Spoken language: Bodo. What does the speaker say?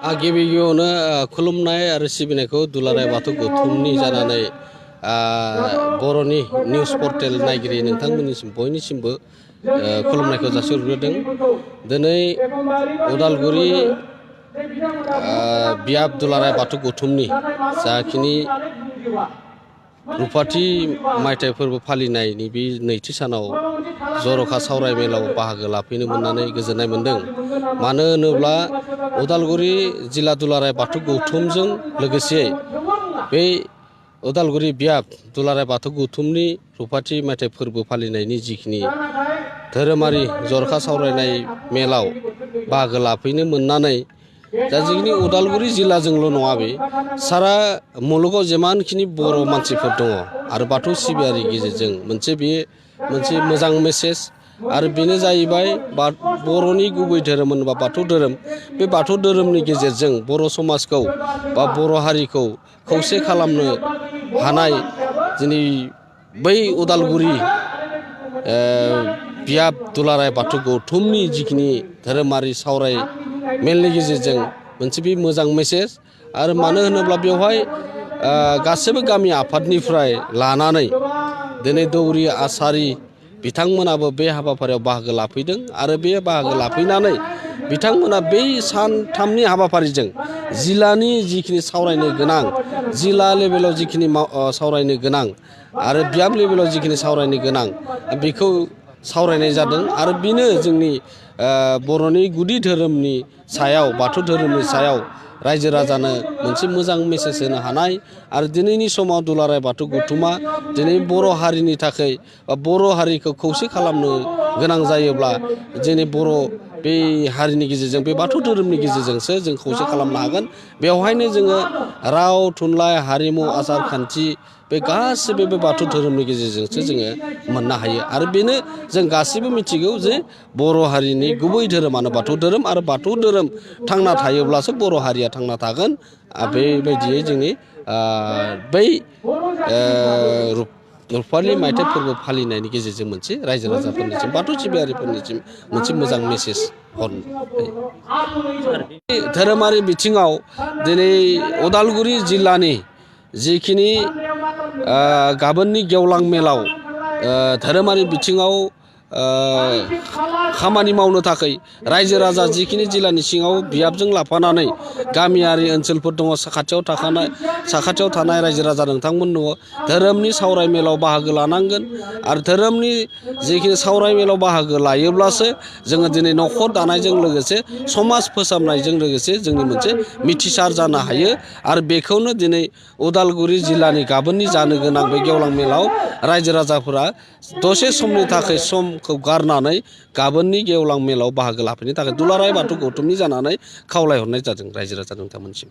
गिबियावनो खुलुमनाय आरो सिबिनायखौ दुलाराय बाथौ गौथुमनि जानानै बर'नि निउस पर्टेल नायगिरि नोंथांमोननिसिम बयनिसिमबो खुलुमनायखौ जासिहरग्रोदों। दिनै उदालगुरि बियाब दुलाराय बाथौ गौथुमनि जाखिनि रुफाथि मायथाइ फोरबो फालिनायनि बे नैथि सानाव जर'खा सावरायमेलाव बाहागो लाफैनो मोननानै गोजोननाय मोन्दों। मानो होनोब्ला उदालगुरि जिल्ला दुलाराय बाथौ गौथुमजों लोगोसे बे उदालगुरि बियाब दुलाराय बाथौ गौथुमनि रुफाथि मायथाइ फोरबो फालिनायनि जिखिनि धोरोमारि जर'खा सावरायनाय मेलाव बाहागो लाफैनो मोननानै दा जिखिनि उदालगुरि जिल्लाजोंल' नङा, बे सारा मुलुगाव जेमानखिनि बर' मानसिफोर दङ आरो बाथौ सिबियारि गेजेरजों मोनसे मोजां मेसेज आरो बेनो जाहैबाय बर'नि गुबै धोरोम होनोबा बाथौ धोरोम। बे बाथौ धोरोमनि गेजेरजों बर' समाजखौ बा बर' हारिखौ खौसे खालामनो हानाय दिनै बै उदालगुरि बियाब दुलाराय बाथौ गौथुमनि जिखिनि धोरोमारि सावराय मेलनि गेजेरजों मोनसे बे मोजां मेसेज। आरो मानो होनोब्ला बेवहाय गासैबो गामि आफादनिफ्राय लानानै दिनै दौरि आसारि बिथांमोनाबो बे हाबाफारियाव बाहागो लाफैदों आरो बे बाहागो लाफैनानै बिथांमोना बै सानथामनि हाबाफारिजों जिल्लानि जिखिनि सावरायनो गोनां, जिल्ला लेभेलाव जिखिनि सावरायनो गोनां आरो बियाब लेभेलाव जिखिनि सावरायनो गोनां बेखौ सावरायनाय जादों। आरो बेनो जोंनि बर'नि गुदि धोरोमनि सायाव, बाथौ धोरोमनि सायाव रायजो राजानो मोनसे मोजां मेसेज होनो हानाय। आरो दिनैनि समाव दुलाराय बाथौ गौथुमा दिनै बर' हारिनि थाखाय बा बर' हारिखौ खौसे खालामनो गोनां जायोब्ला जोंनि बर' बे हारिनि गेजेरजों, बे बाथौ धोरोमनि गेजेरजोंसो जों खौसे खालामनो हागोन। बेवहायनो जोङो राव, थुनलाइ, हारिमु, आसार खान्थि बे गासिबो बे बाथौ धोरोमनि गेजेरजोंसो जोङो मोननो हायो। आरो बेनो जों गासैबो मिथिगौ जे बर' हारिनि गुबै धोरोमानो बाथौ धोरोम, आरो बाथौ धोरोम थांना थायोब्लासो बर' हारिया थांना थागोन। बेबायदियै जोंनि बै रुफालि मायथाइ फोरबो फालिनायनि गेजेरजों मोनसे रायजो राजाफोरनिसिम, बाथौ सिबियारिफोरनिसिम मोनसे मोजां मेसेज हरनो धोरोमारि बिथिङाव दिनै उदालगुरि जिल्लानि जिखिनि गाबोननि गेवलां मेलाव धोरोमारि बिथिङाव खामानि मावनो थाखाय रायजो राजा जिखिनि जिल्लानि सिङाव बियाबजों लाफानानै गामियारि ओनसोलफोर दङ, साखाथियाव थानाय रायजो राजा नोंथांमोन दङ, धोरोमनि सावराय मेलाव बाहागो लानांगोन। आरो धोरोमनि जिखिनि सावराय मेलाव बाहागो लायोब्लासो जोङो दिनै न'खर दानायजों लोगोसे समाज फोसाबनायजों लोगोसे जोंनि मोनसे मिथिसार जानो हायो। आरो बेखौनो दिनै उदालगुरि जिल्लानि गाबोननि जानो गोनां बे गेवलां मेलाव रायजो राजाफोरा दसे समनि थाखाय समखौ गारनानै गाबोननि गेवलां मेलाव बाहागो लाफैनो थाखाय दुलाराय बाथौ गौथुमनि जानानै खावलायहरनाय जादों रायजो राजा नोंथांमोनसिम।